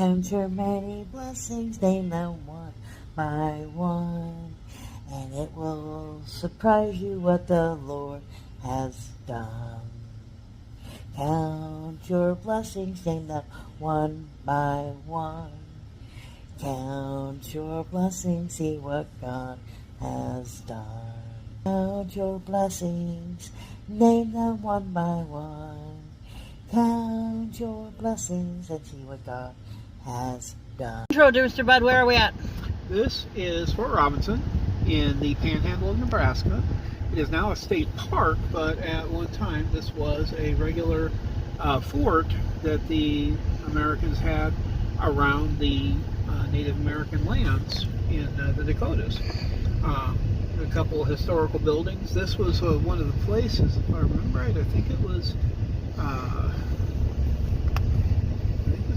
Count your many blessings, name them one by one, and it will surprise you what the Lord has done. Count your blessings, name them one by one. Count your blessings, see what God has done. Count your blessings, name them one by one. Count your blessings and see what God has done. Intro, Mr. Bud, where are we at? This is Fort Robinson in the Panhandle of Nebraska. It is now a state park, but at one time this was a regular fort that the Americans had around the Native American lands in the Dakotas. A couple of historical buildings. This was one of the places, if I remember right, I think it was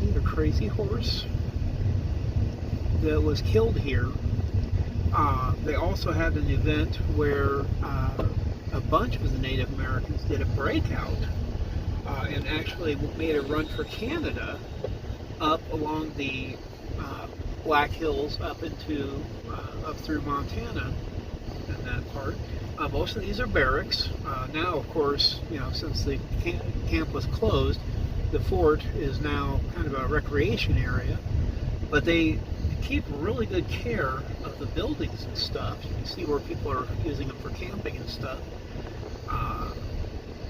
either Crazy Horse that was killed here. They also had an event where a bunch of the Native Americans did a breakout and actually made a run for Canada up along the Black Hills up through Montana and that part. Most of these are barracks. Now, of course, since the camp was closed, the fort is now kind of a recreation area. But they keep really good care of the buildings and stuff. You can see where people are using them for camping and stuff.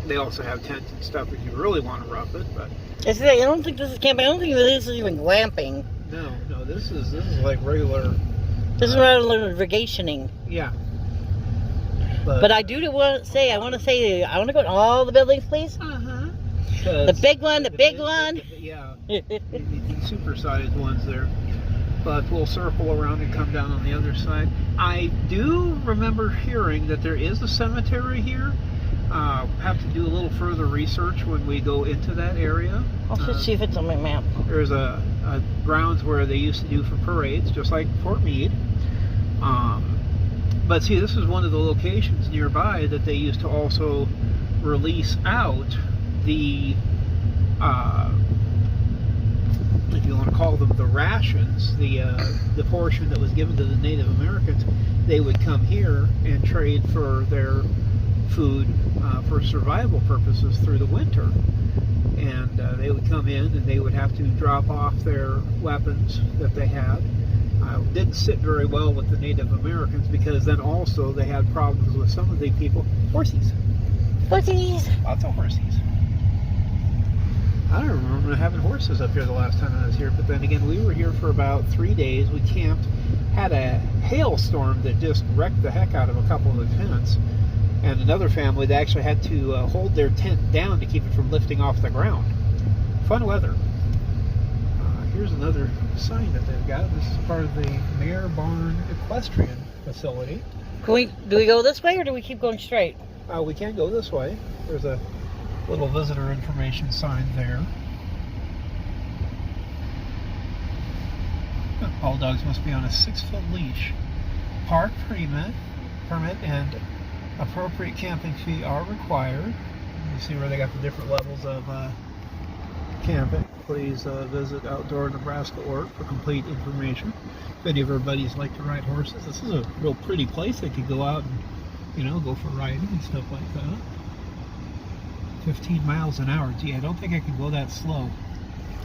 They also have tents and stuff if you really want to rough it. But I don't think this is camping. I don't think this is even glamping. No, this is like regular. This is regular vacationing. Yeah. But I do want to say, I want to go to all the buildings, please. The big one, the big one. Yeah, the super-sized ones there. But we'll circle around and come down on the other side. I do remember hearing that there is a cemetery here. Have to do a little further research when we go into that area. I'll just see if it's on my map. There's a grounds where they used to do for parades, just like Fort Meade. But see, this is one of the locations nearby that they used to also release out the, if you want to call them the rations, the portion that was given to the Native Americans. They would come here and trade for their food for survival purposes through the winter. And they would come in and they would have to drop off their weapons that they had. Didn't sit very well with the Native Americans because then also they had problems with some of the people. Horsies. Horsies. Lots of horsies. I don't remember having horses up here the last time I was here, but then again, we were here for about 3 days. We camped, had a hailstorm that just wrecked the heck out of a couple of the tents, and another family that actually had to hold their tent down to keep it from lifting off the ground. Fun weather. Here's another sign that they've got. This is part of the Mare Barn Equestrian Facility. Do we go this way or do we keep going straight? We can go this way. There's a little visitor information sign there. All dogs must be on a 6-foot leash. Park permit and appropriate camping fee are required. You see where they got the different levels of camping. Please visit outdoornebraska.org for complete information. If any of our buddies like to ride horses, this is a real pretty place. They could go out and, go for riding and stuff like that. 15 miles an hour. Gee, I don't think I can go that slow.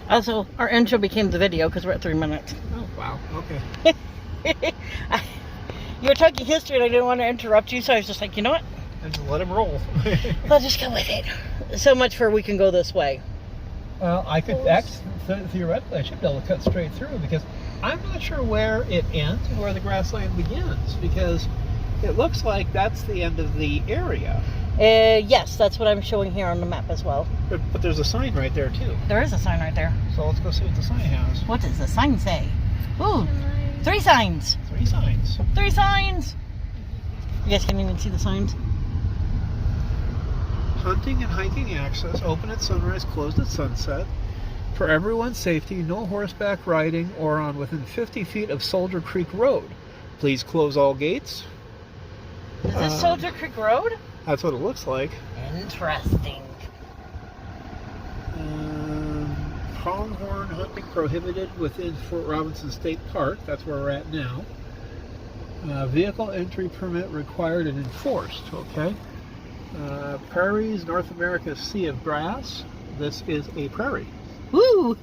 Also, our intro became the video because we're at 3 minutes. Oh, wow. Okay. You were talking history and I didn't want to interrupt you, so I was just like, you know what? And just let him roll. Let's just go with it. So much for we can go this way. Well, I could theoretically, I should be able to cut straight through because I'm not sure where it ends and where the grassland begins because it looks like that's the end of the area. Yes, that's what I'm showing here on the map as well. But there's a sign right there too. There is a sign right there. So let's go see what the sign has. What does the sign say? Ooh, 3 signs. 3 signs. 3 signs. You guys can't even see the signs. Hunting and hiking access, open at sunrise, closed at sunset. For everyone's safety, no horseback riding or on within 50 feet of Soldier Creek Road. Please close all gates. Is this Soldier Creek Road? That's what it looks like. Interesting. pronghorn hunting prohibited within Fort Robinson State Park. That's where we're at now. Vehicle entry permit required and enforced. Okay. Prairies, North America's sea of grass. This is a prairie. Woo!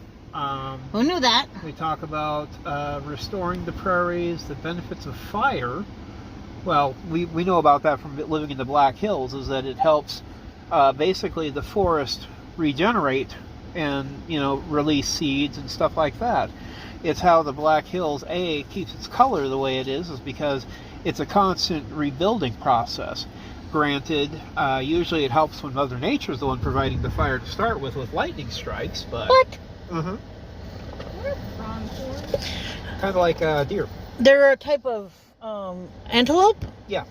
Who knew that? We talk about restoring the prairies, the benefits of fire. Well, we know about that from living in the Black Hills, is that it helps basically the forest regenerate and, you know, release seeds and stuff like that. It's how the Black Hills, keeps its color the way it is because it's a constant rebuilding process. Granted, usually it helps when Mother Nature is the one providing the fire to start with lightning strikes, but... What? Uh-huh. What are pronghorns? Kind of like deer. They're a type of antelope? Yeah.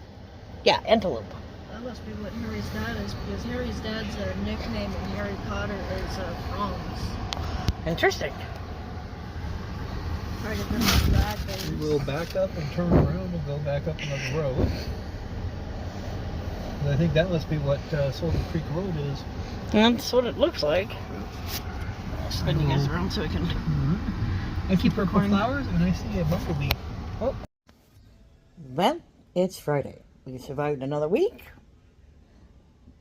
Yeah, antelope. That must be what Harry's dad is, because Harry's dad's nickname in Harry Potter is Franz. Interesting. Trying to put his dad names. We'll back up and turn around and go back up another road. And I think that must be what Soldier Creek Road is. That's what it looks like. I'll spin you guys around so I can... I see purple flowers and I see a bumblebee. Oh. Well, it's Friday. We survived another week.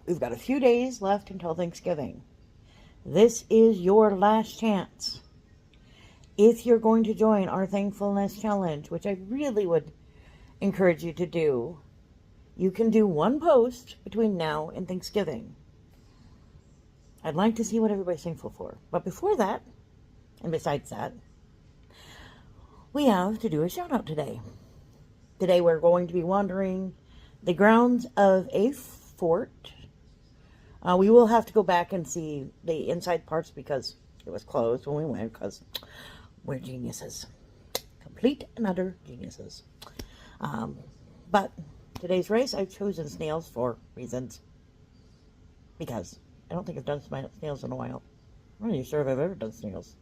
We've got a few days left until Thanksgiving. This is your last chance. If you're going to join our Thankfulness Challenge, which I really would encourage you to do, you can do one post between now and Thanksgiving. I'd like to see what everybody's thankful for. But before that, and besides that, we have to do a shout out today. Today we're going to be wandering the grounds of a fort. We will have to go back and see the inside parts because it was closed when we went, because we're geniuses. Complete and utter geniuses. But today's race, I've chosen snails for reasons. Because I don't think I've done snails in a while. I'm not even sure if I've ever done snails.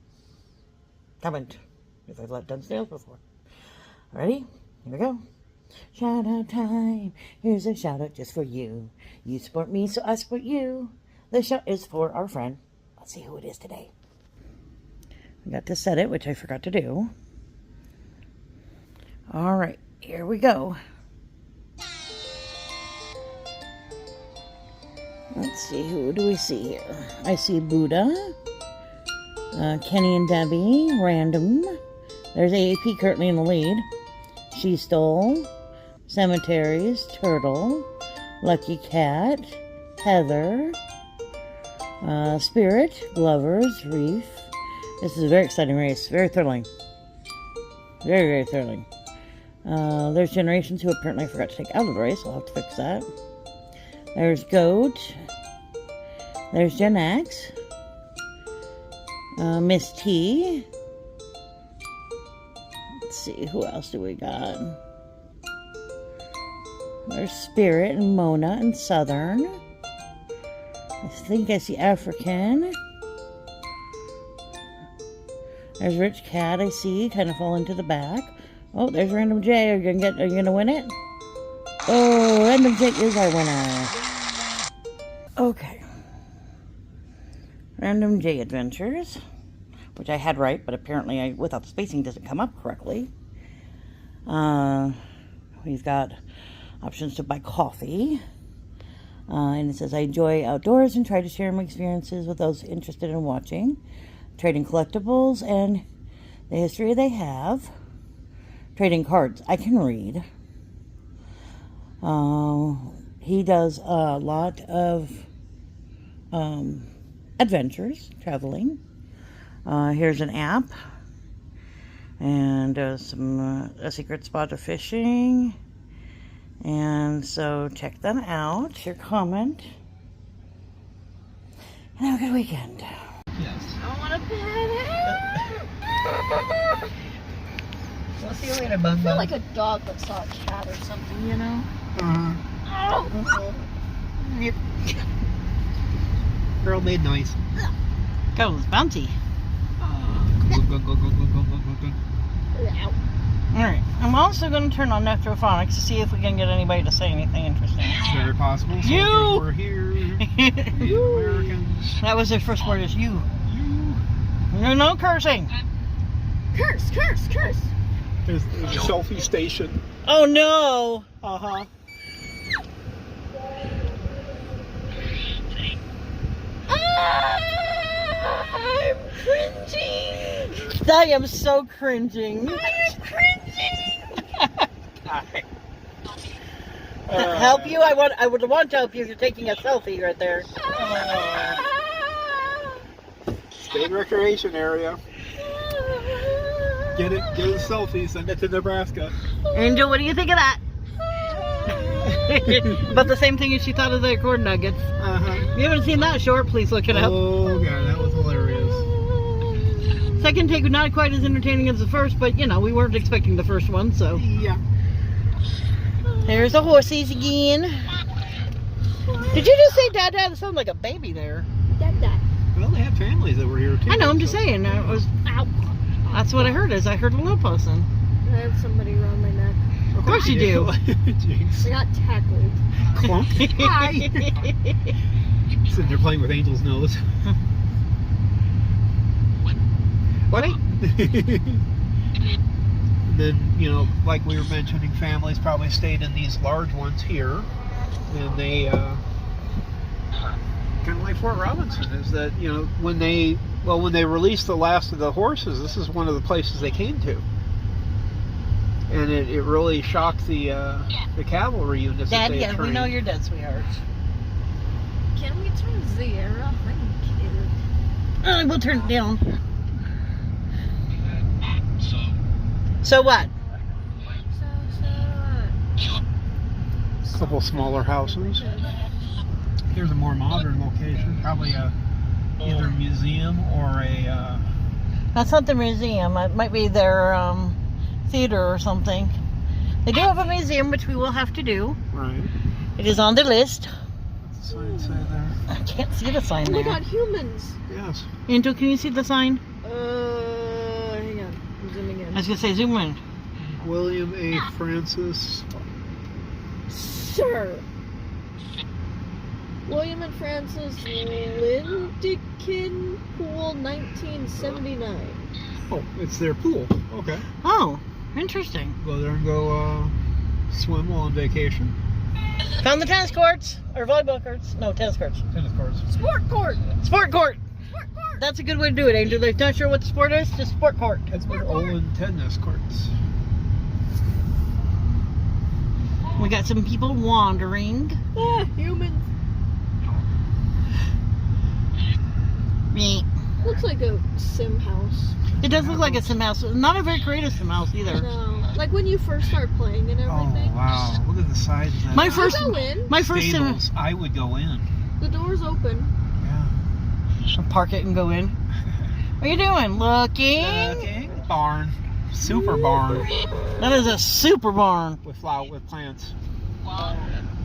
Comment if I've done snails before. Ready? Here we go. Shout out time. Here's a shout out just for you. You support me, so I support you. The shout is for our friend. Let's see who it is today. I got to set it, which I forgot to do. All right, here we go. Let's see, who do we see here? I see Buddha, Kenny and Debbie, Random. There's AAP currently in the lead. She Stole, Cemeteries, Turtle, Lucky Cat, Heather, Spirit, Glovers, Reef. This is a very exciting race. Very thrilling. Very, very thrilling. There's Generations, who apparently I forgot to take out of the race. I'll have to fix that. There's Goat. There's Gen X. Miss T. Let's see, who else do we got? There's Spirit and Mona and Southern. I think I see African. There's Rich Cat, I see, kind of falling to the back. Oh, there's Random J. Are you gonna win it? Oh, Random J is our winner. Okay. Random J Adventures, which I had right, but apparently without spacing doesn't come up correctly. We've got options to buy coffee. And it says, I enjoy outdoors and try to share my experiences with those interested in watching. Trading collectibles and the history they have. Trading cards. I can read. He does a lot of adventures, traveling. Here's an app. And a secret spot of fishing. And so check them out. Your comment. And have a good weekend. Yes. I want to pet it. We'll see you later, Bun I feel Bun. like a dog that saw a cat or something, you know? Oh. Yep. Girl made noise. Go, it's bounty. Go. Alright, I'm also going to turn on Nectrophonics to see if we can get anybody to say anything interesting. It's very possible. You! We're here. The Americans. That was their first word, is you. You. No cursing. Curse, curse, curse. There's a selfie station. Oh no. Uh-huh. I'm cringing. I am so cringing. I am cringing. Help you? I would want to help you if you're taking a selfie right there. State recreation area. Get a selfie, send it to Nebraska. Angel, what do you think of that? About the same thing as she thought of the corn nuggets. Uh-huh. If you haven't seen that short, please look it up. Oh, God, that was hilarious. Second take was not quite as entertaining as the first, but you know, we weren't expecting the first one, so. Yeah. There's the horsies again. Did you just say Dad Dad? It sounded like a baby there. Dad, dad. Well, they had families that were here, too. I know, I'm just saying. Ow. That's what I heard, is I heard a little person. I have somebody around my neck. Of course you do. Jinx. I got tackled. Clunk. Hi. Sitting there playing with Angel's nose. What? Then, you know, like we were mentioning, families probably stayed in these large ones here. And they, kind of like Fort Robinson, is that, you know, when they released the last of the horses, this is one of the places they came to. And it really shocked the cavalry units. Dad, that they yeah, we trained. know you're dead, sweetheart. Can we turn the air off? I'm kidding. We'll turn it down. So what? A couple smaller houses. Here's a more modern location, probably either a museum or a. That's not the museum. It might be their theater or something. They do have a museum, which we will have to do. Right. It is on the list. What's the sign say there? I can't see the sign Oh my there. god, humans. Yes. Angel, can you see the sign? Hang on. I'm zooming I in. was going to say zoom in. William A. Francis. Sir. William and Francis Lindekin Pool, 1979. Oh, it's their pool. Okay. Oh, interesting. Go there and go swim while on vacation. Found the tennis courts. Or volleyball courts. No, tennis courts. Tennis courts. Sport court. Sport court. Sport court. That's a good way to do it, Angel. They're not sure what the sport is. Just sport court. That's what Olin tennis courts. We got some people wandering. Ah, humans. Me. Looks like a sim house. It does look like a sim house. Not a very creative sim house either. No. Like when you first start playing and Oh everything. wow! Look at the size of that. My I'll first, go in. my first sim. Stables. I would go in. The door's open. Yeah. I'll park it and go in. What are you doing? Looking. Okay. Barn. Super barn That is a super barn. with plants.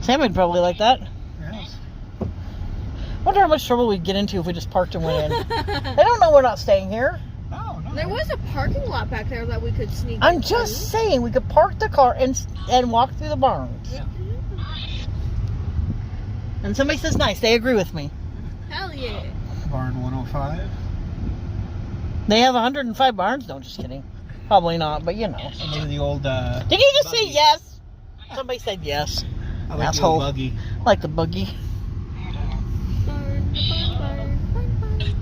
Sam would probably like that. Yes. Wonder how much trouble we'd get into if we just parked and went in. They don't know we're not staying here. Oh no. There was a parking lot back there that we could sneak I'm into. just saying we could park the car and walk through the barns. Yeah. And somebody says nice. They agree with me. Hell yeah. Barn 105. They have 105 barns. No, just kidding. Probably not, but you know. And look at the old. Did you just say buggy. yes? Somebody said yes. I like Asshole. the old buggy. Like the buggy. Barn, barn, barn, barn.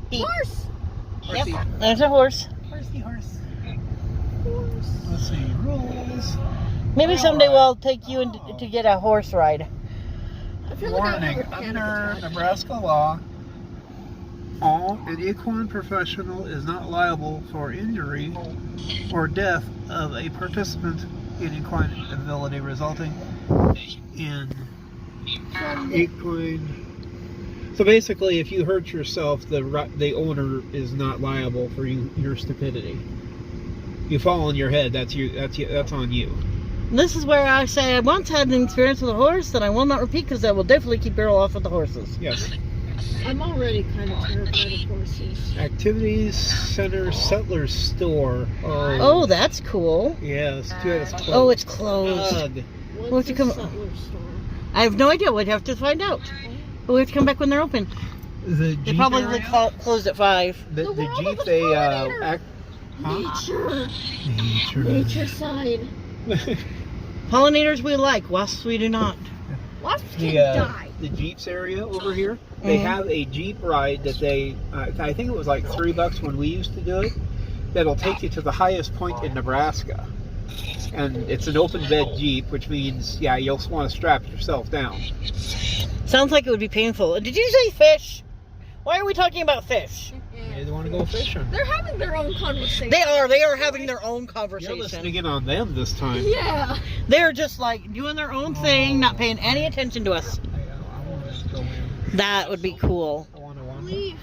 Beep. Horse. Yep. There's a horse. Horsey horse. Horse. Let's see rules. Maybe Rail someday ride. we'll take you to get a horse ride. I feel like I've Warning: never under had a Nebraska law, an equine professional is not liable for injury or death of a participant in equine ability resulting in equine. So basically, if you hurt yourself, the owner is not liable for your stupidity. You fall on your head. That's on you. This is where I say I once had an experience with a horse that I will not repeat because I will definitely keep Beryl off of the horses. Yes. I'm already kind of terrified of horses. Activities Center Settlers Store. Oh, that's cool. Yes. It's closed. Oh, it's closed. Ugh. What's you a come- settler store? I have no idea. We'd have to find out. But we have to come back when they're open. The They Jeep probably area, closed at 5. the Look, we're Jeep, almost they pollinator. act. Huh? Nature. Nature side. Pollinators we like, wasps we do not. Wasps can die. The Jeeps area over here, they have a Jeep ride that they, I think it was like $3 when we used to do it, that'll take you to the highest point in Nebraska. And it's an open bed Jeep, which means, yeah, you'll want to strap yourself down. Sounds like it would be painful. Did you say fish? Why are we talking about fish? They want to go fishing. They're having their own conversation. They are having their own You're conversation. listening in on them this time. Yeah. They're just like doing their own thing, not paying any attention to us. I want to go in. That would be cool. I want to wander. Leaf.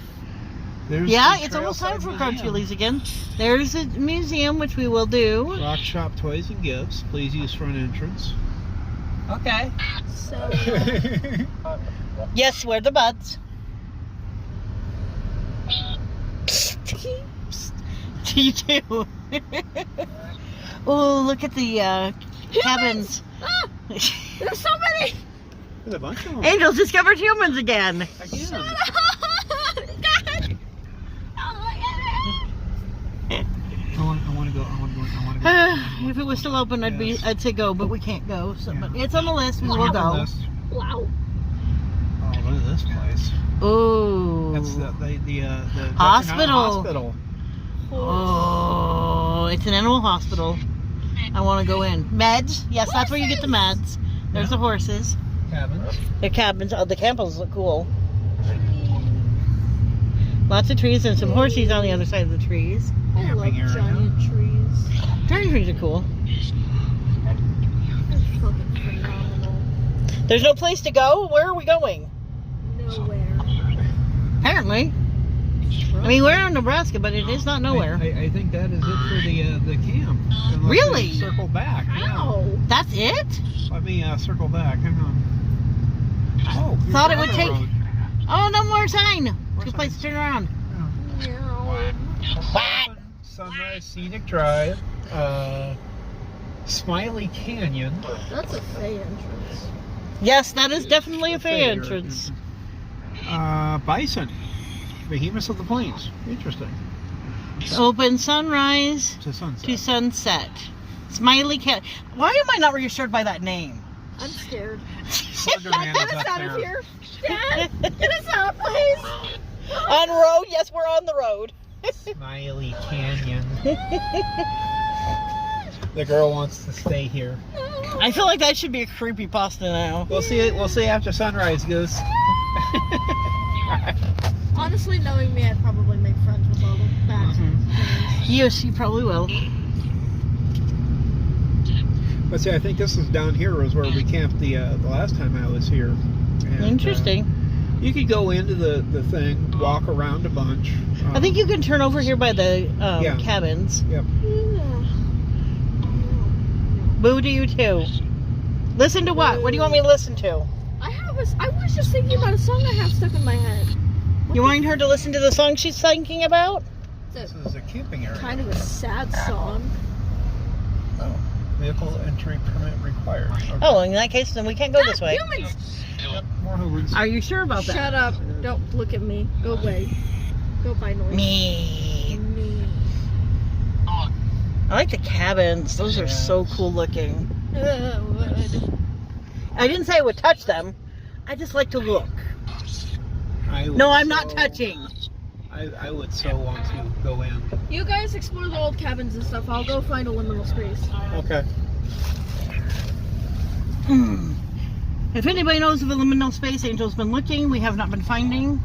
There's Yeah, the it's almost time for Trailside Museum. Crunchies again. There's a museum, which we will do. Rock Shop Toys and Gifts. Please use front entrance. Okay. So, Yes, wear the buds. You too. Oh, look at the cabins. ah, there's so many. There's a bunch of them. Angels discovered humans again. Again. God. Oh, I want to go. If it was still open, I'd say go, but we can't go. So, Yeah. but it's on the list. We will On the go. list. wow. Oh, look at this place. Ooh. That's the Hospital. Hospital. Oh, it's an animal hospital. I want to go in. Meds. Yes, that's where you get the meds. There's the horses. Cabins. Their cabins. Oh, the campos look cool. Lots of trees and some horses on the other side of the trees. I love Camping area. giant trees. Giant trees are cool. They're fucking phenomenal. There's no place to go. Where are we going? Nowhere. Apparently. I mean, we're in Nebraska, but it is not nowhere. I think that is it for the camp. Unless we Really? Circle back. Yeah. Ow. That's it? Let me circle back. Hang on. Oh, here's Thought the it would other take- road. Oh, no more sign. More Good place to sign. turn around. Meow. What? Sunrise Scenic Drive. Smiley Canyon. That's a Fey entrance. Yes, that is definitely a Fey Fair. entrance. Bison. Behemoths of the Plains. Interesting. Open sunrise To sunset. to sunset. Smiley Cat. Why am I not reassured by that name? I'm scared. Slenderman Get is us up out there. of here. Dad, get us out, please. On road? Yes, we're on the road. Smiley Canyon. The girl wants to stay here. I feel like that should be a creepy pasta now. We'll see. We'll see after sunrise, Goose. Honestly, knowing me, I'd probably make friends with all the bad things. Yes, you probably will. But see, I think this is down here was where we camped the last time I was here. And, Interesting. you could go into the thing, walk around a bunch. I think you can turn over here by the Yeah. cabins. Yep. Boo to you too. Listen to what? What do you want me to listen to? I was just thinking about a song I have stuck in my head. You want her to listen to the song she's thinking about? It's This is a camping area. kind of a sad song. Oh. Vehicle entry permit required. Okay. Oh, in that case, then we can't go this way. Humans! Yep. More Hoovers. Are you sure about that? Shut up. Don't look at me. Go away. Go by noise. Me. Me. I like the cabins. Those are so cool looking. Wood. I didn't say I would touch them. I just like to look. No, I'm not touching. I would so want to go in. You guys explore the old cabins and stuff. I'll go find a liminal space. Okay. If anybody knows of a liminal space, Angel's been looking. We have not been finding.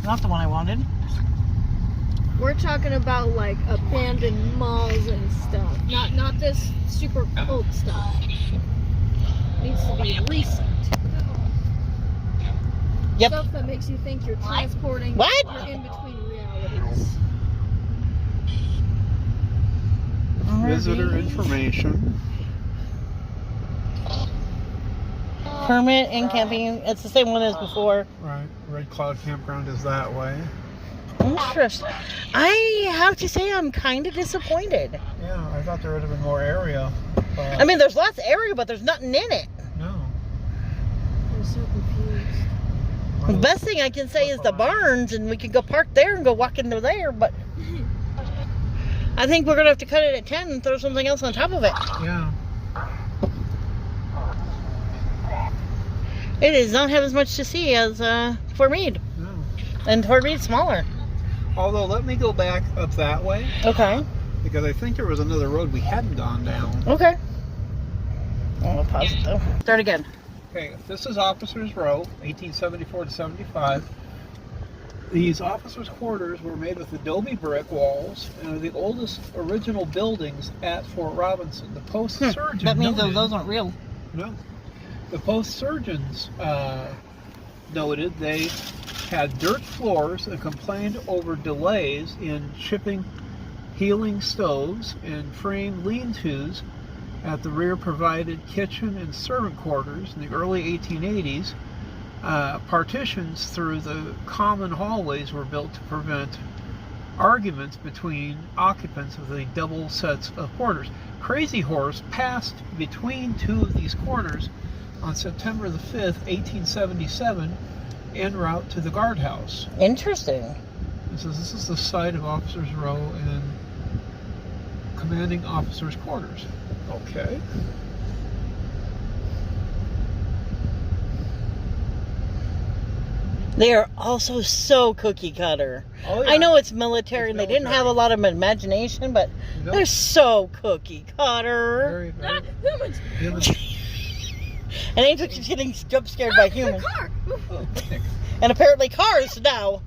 Not the one I wanted. We're talking about like abandoned malls and stuff. Not this super old stuff. Needs to be recent. Yep. Stuff that makes you think you're transporting. What? You're in between realities. Visitor information. Permit and camping. It's the same one as before. Right. Red Cloud Campground is that way. Interesting. I have to say I'm kind of disappointed. Yeah, I thought there would have been more area. I mean, there's lots of area, but there's nothing in it. No. I'm so confused. The best thing I can say is the barns, and we could go park there and go walk into there, but I think we're going to have to cut it at 10 and throw something else on top of it. Yeah. It does not have as much to see as Fort Meade. No. And Fort Meade's smaller. Although, let me go back up that way. Okay. Because I think there was another road we hadn't gone down. Okay. I'll pause it though. Start again. Okay, this is Officers Row, 1874 to 75. These officers' quarters were made with adobe brick walls and are the oldest original buildings at Fort Robinson. The post surgeon That means noted, those aren't real. No. The post surgeons noted they had dirt floors and complained over delays in shipping healing stoves and frame lean-tos at the rear provided kitchen and servant quarters in the early 1880s. Partitions through the common hallways were built to prevent arguments between occupants of the double sets of quarters. Crazy Horse passed between two of these quarters on September the 5th, 1877, en route to the guardhouse. Interesting. This is the site of Officers Row and commanding officers' quarters. Okay. They are also so cookie cutter. Oh, yeah. I know it's military and they It's didn't have a military. lot of imagination, but No. they're so cookie cutter. Very, very. Humans. And Angel's getting jump scared by humans. Car. Oh, picnic. And apparently cars now.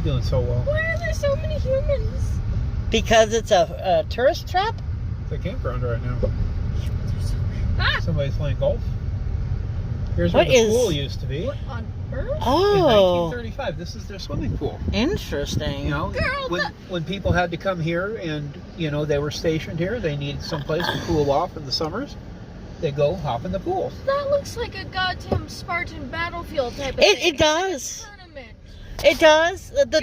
Doing so well. Why are there so many humans? Because it's a tourist trap? It's a campground right now. Ah! Somebody's playing golf. Here's where What the is- pool used to be. What on earth? In Oh, 1935, this is their swimming pool. interesting. You know, Girl, when people had to come here and, you know, they were stationed here, they needed someplace to cool off in the summers, they go hop in the pool. That looks like a goddamn Spartan battlefield type of thing. It does. Tournament. It does. Julian!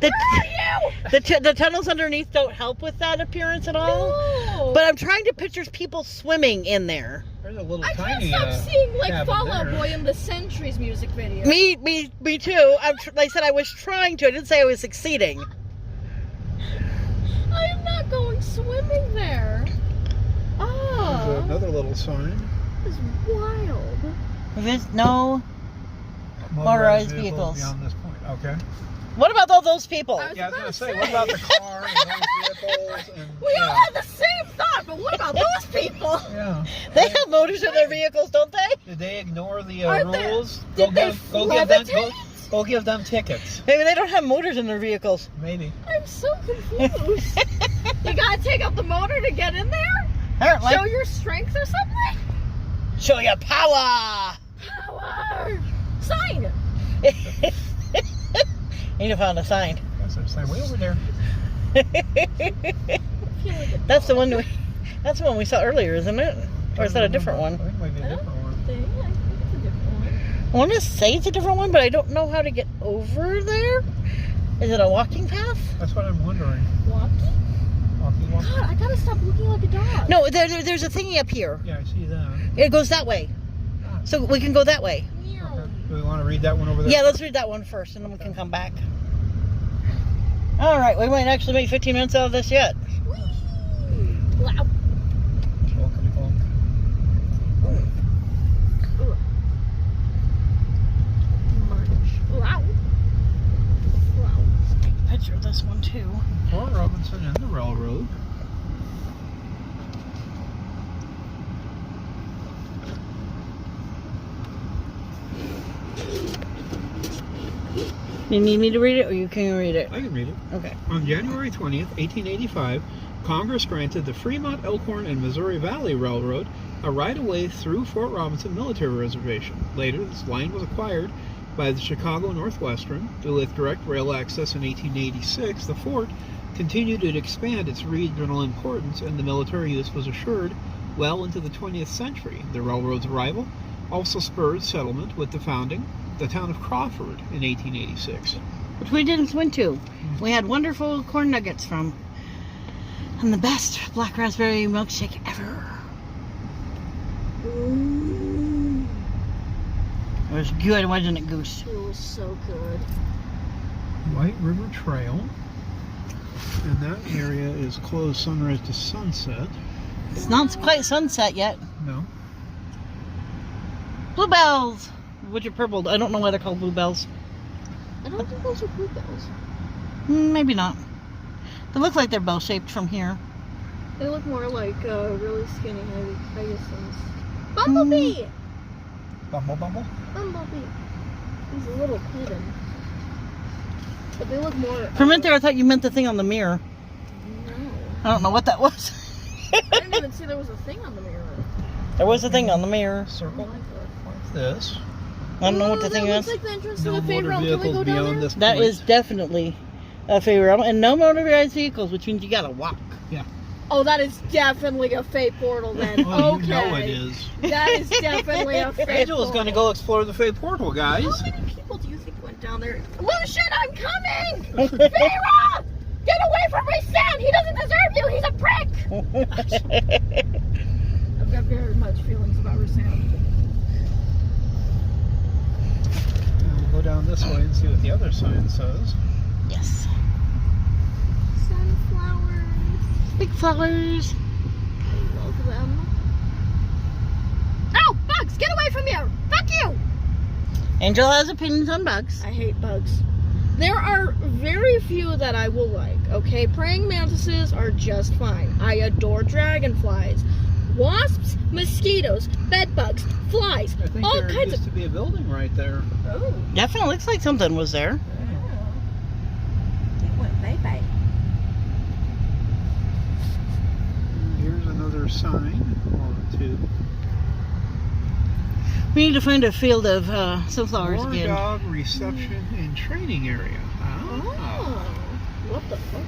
The, Where are you? the tunnels underneath don't help with that appearance at all. No. But I'm trying to picture people swimming in there. There's a little I can't tiny stop seeing like cabin Fall Out there. Boy in the Centuries music video. Me too. Like I said, I was trying to. I didn't say I was succeeding. I am not going swimming there. There's Oh, another little sign. this is wild. There's no. Motorized vehicles. Beyond this point. Okay. What about all those people? I was Yeah, I was about going to to say, say. what about the car and those vehicles? And, We all had the same thought, but what about those people? Yeah. They have motors in their vehicles, don't they? Did they ignore the Aren't they- rules? did they Go give them. levitate? Go give them tickets. Maybe they don't have motors in their vehicles. Maybe. I'm so confused. You gotta take out the motor to get in there? Apparently. Show your strength or something? Show your power. Power! Sign! Need to find a sign. That's what I'm saying. Way over there. That's the one. That's the one we saw earlier, isn't it? Or is that a different I one? think it might be a different one. I think it's a different one. I want to say it's a different one, but I don't know how to get over there. Is it a walking path? That's what I'm wondering. Walking? Walkie. God, I gotta stop looking like a dog. No, there's a thingy up here. Yeah, I see that. It goes that way. So we can go that way. Meow. Okay. Do we want to read that one over there? Yeah, let's read that one first, and then we can come back. All right, we might actually make 15 minutes out of this yet. Whee! Wow. Welcome, welcome. Wow. Wow. Take a picture of this one too. Fort Robinson and the railroad. You need me to read it, or you can read it? I can read it. Okay. On January 20th, 1885, Congress granted the Fremont, Elkhorn, and Missouri Valley Railroad a right-of-way through Fort Robinson Military Reservation. Later, this line was acquired by the Chicago Northwestern. With direct rail access in 1886, the fort continued to expand its regional importance, and the military use was assured well into the 20th century. The railroad's arrival also spurred settlement with the founding the town of Crawford in 1886. Which we didn't went to. We had wonderful corn nuggets from. And the best black raspberry milkshake ever. was good, wasn't it, Goose? It was so good. White River Trail. And that area is closed sunrise to sunset. It's not quite sunset yet. No. Bluebells, which are purple. I don't know why they're called bluebells. I don't think those are bluebells. Maybe not. They look like they're bell-shaped from here. They look more like really skinny hyacinths. Bumblebee! Bumble. Bumblebee. He's a little hidden. But they look more... For a minute there, I thought you meant the thing on the mirror. No. I don't know what that was. I didn't even see there was a thing on the mirror. There was a thing on the mirror. Circle Oh my God. like this. I don't know what the thing that is. looks like the entrance to No the favorite motor realm. Can we vehicles go down beyond there? this That point. is definitely a favorite realm. And no motorized vehicles, which means you gotta walk. Oh, that is definitely a fate portal then. Oh, okay. you know it is. That is definitely a fate Angel's portal. going to go explore the Fate Portal, guys. How many people do you think went down there? Lucian, I'm coming! Vera! Get away from my son! He doesn't deserve you! He's a prick! I've got very much feelings about Rosanna. We'll go down this way and see what the other sign says. Yes. Sunflowers. Big flowers. I love them. Oh, bugs! Get away from here! Fuck you! Angel has opinions on bugs. I hate bugs. There are very few that I will like, okay? Praying mantises are just fine. I adore dragonflies. Wasps, mosquitoes, bed bugs, flies, I think all there kinds used to be a building right there. Oh. Definitely looks like something was there. It went bye-bye. Here's another sign or two. We need to find a field of sunflowers War again. dog reception and training area. Oh. What the fuck?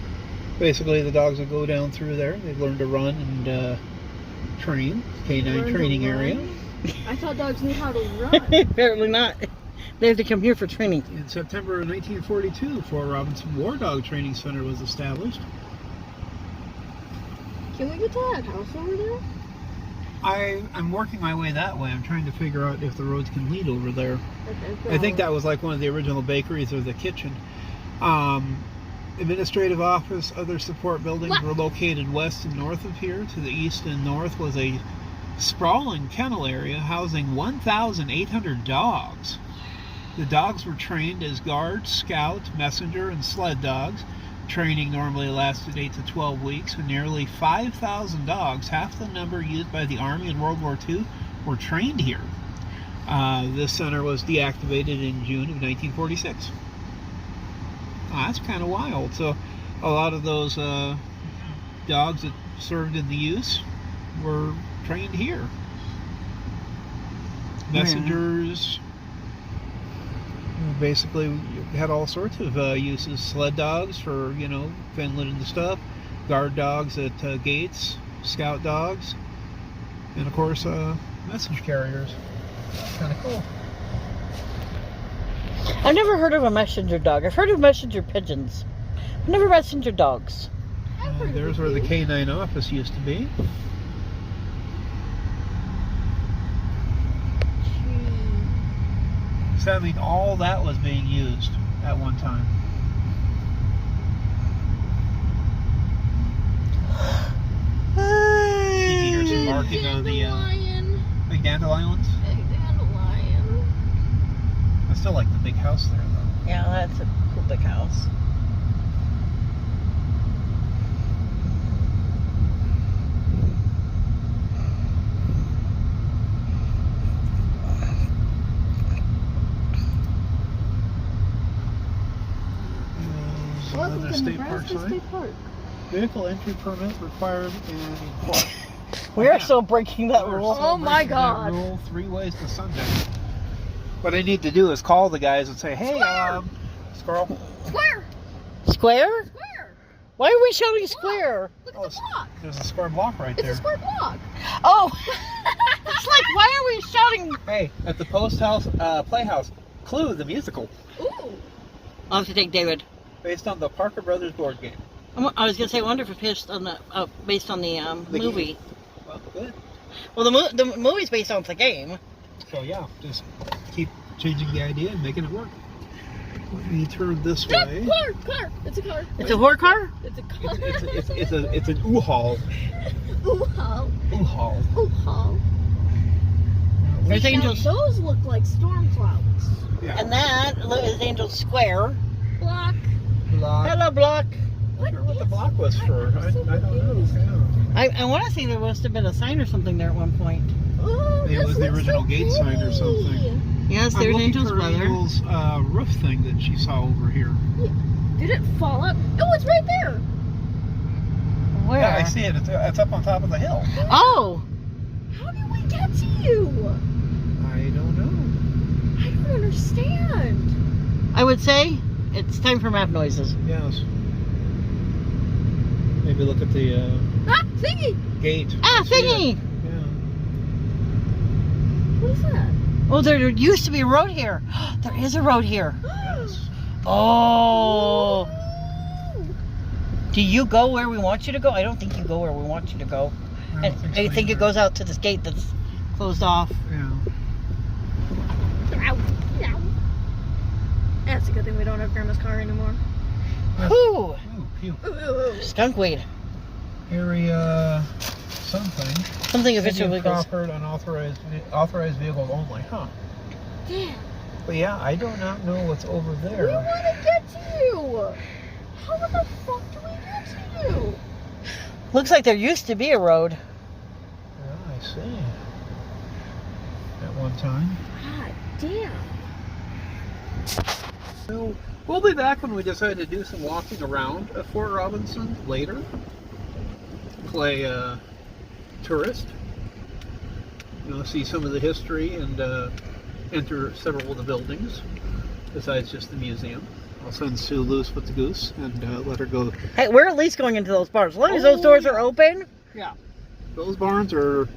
Basically, the dogs will go down through there. They learn to run and train. Learn Canine to training run? area. I thought dogs knew how to run. Apparently not. They have to come here for training. In September of 1942, Fort Robinson War Dog Training Center was established. Can we get to that house over there? I'm working my way that way. I'm trying to figure out if the roads can lead over there. Okay, I think that was like one of the original bakeries or the kitchen. Administrative office, other support buildings were located west and north of here. To the east and north was a sprawling kennel area housing 1,800 dogs. The dogs were trained as guard, scout, messenger, and sled dogs. Training normally lasted 8 to 12 weeks, and nearly 5,000 dogs, half the number used by the Army in World War II, were trained here. This center was deactivated in June of 1946. That's kind of wild. So a lot of those dogs that served in the use were trained here. Messengers, basically had all sorts of uses. Sled dogs for, Finland and stuff. Guard dogs at gates. Scout dogs. And of course, message carriers. Kind of cool. I've never heard of a messenger dog. I've heard of messenger pigeons. I've never messenger dogs. There's where the K9 office used to be. So I mean, all that was being used at one time. See, here's some marking on the big dandelions. Big dandelion. I still like the big house there, though. Yeah, that's a cool big house. Welcome Another to state park Nebraska sign. State Park. Vehicle entry permit required in court. We're still breaking that We're rule. still Oh my breaking that God. Rule 3 ways to Sunday. What I need to do is call the guys and say, hey, squirrel. Square! Square? Square! Why are we shouting square? Look at Oh, the block. There's a square block right It's there. a square block. Oh! It's like, why are we shouting? Hey, at the Post House Playhouse, Clue the musical, Ooh. I'll have to take David. based on the Parker Brothers board game. I was gonna say, I wonder if it's based on the The movie. game. Well, good. Well, the movie's based on the game. So yeah, just keep changing the idea and making it work. Let me turn this way. Car! It's a car. It's a whore car? It's a car. It's an U-Haul. U-Haul. U-Haul. U-Haul. There's Now, Angels. those look like storm clouds. Yeah. And that is Angel Square. Block. Block. Hello, Block. I wonder what the block was for. I don't know. Yeah. I want to say there must have been a sign or something there at one point. Oh, Maybe it this was the looks original so gate sign or pretty. something. Yes, I'm there's looking Angel's for weather. Angel's roof thing that she saw over here. Did it fall up? Oh, it's right there. Where? Yeah, I see it. It's up on top of the hill. Oh! How did we get to you? I don't know. I don't understand. I would say it's time for map noises. Yes. Maybe look at the Ah, thingy! gate. Ah, I see thingy! it. Yeah. What is that? Oh, there used to be a road here. There is a road here. Yes. Oh! Do you go where we want you to go? I don't think you go where we want you to go. I don't I think it either. goes out to this gate that's closed off. Yeah. Ow. Ow. That's a good thing we don't have Grandma's car anymore. Whew! Ooh, phew. Ooh. Skunkweed. Area something. Something City officially of goes. Crawford, authorized vehicles only. Huh. Damn. But yeah, I do not know what's over We there. want to get to you. How the fuck do we get to you? Looks like there used to be a road. Yeah, I see. At one time. God damn. So we'll be back when we decide to do some walking around at Fort Robinson later. Play tourist. You know, see some of the history and enter several of the buildings besides just the museum. I'll send Sue loose with the goose and let her go. Hey, we're at least going into those bars. As long as those doors are open. Yeah. Those barns are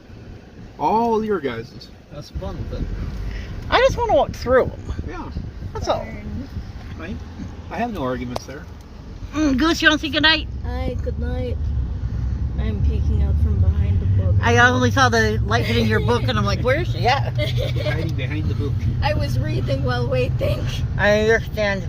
all your guys's. That's fun with it. I just want to walk through them. Yeah. That's all. Right? I have no arguments there. Goose, you want to say goodnight? Hi, good night. I'm peeking out from behind the book. I only saw the light hitting your book, and I'm like, where's she at? Hiding behind the book. I was reading while waiting. I understand.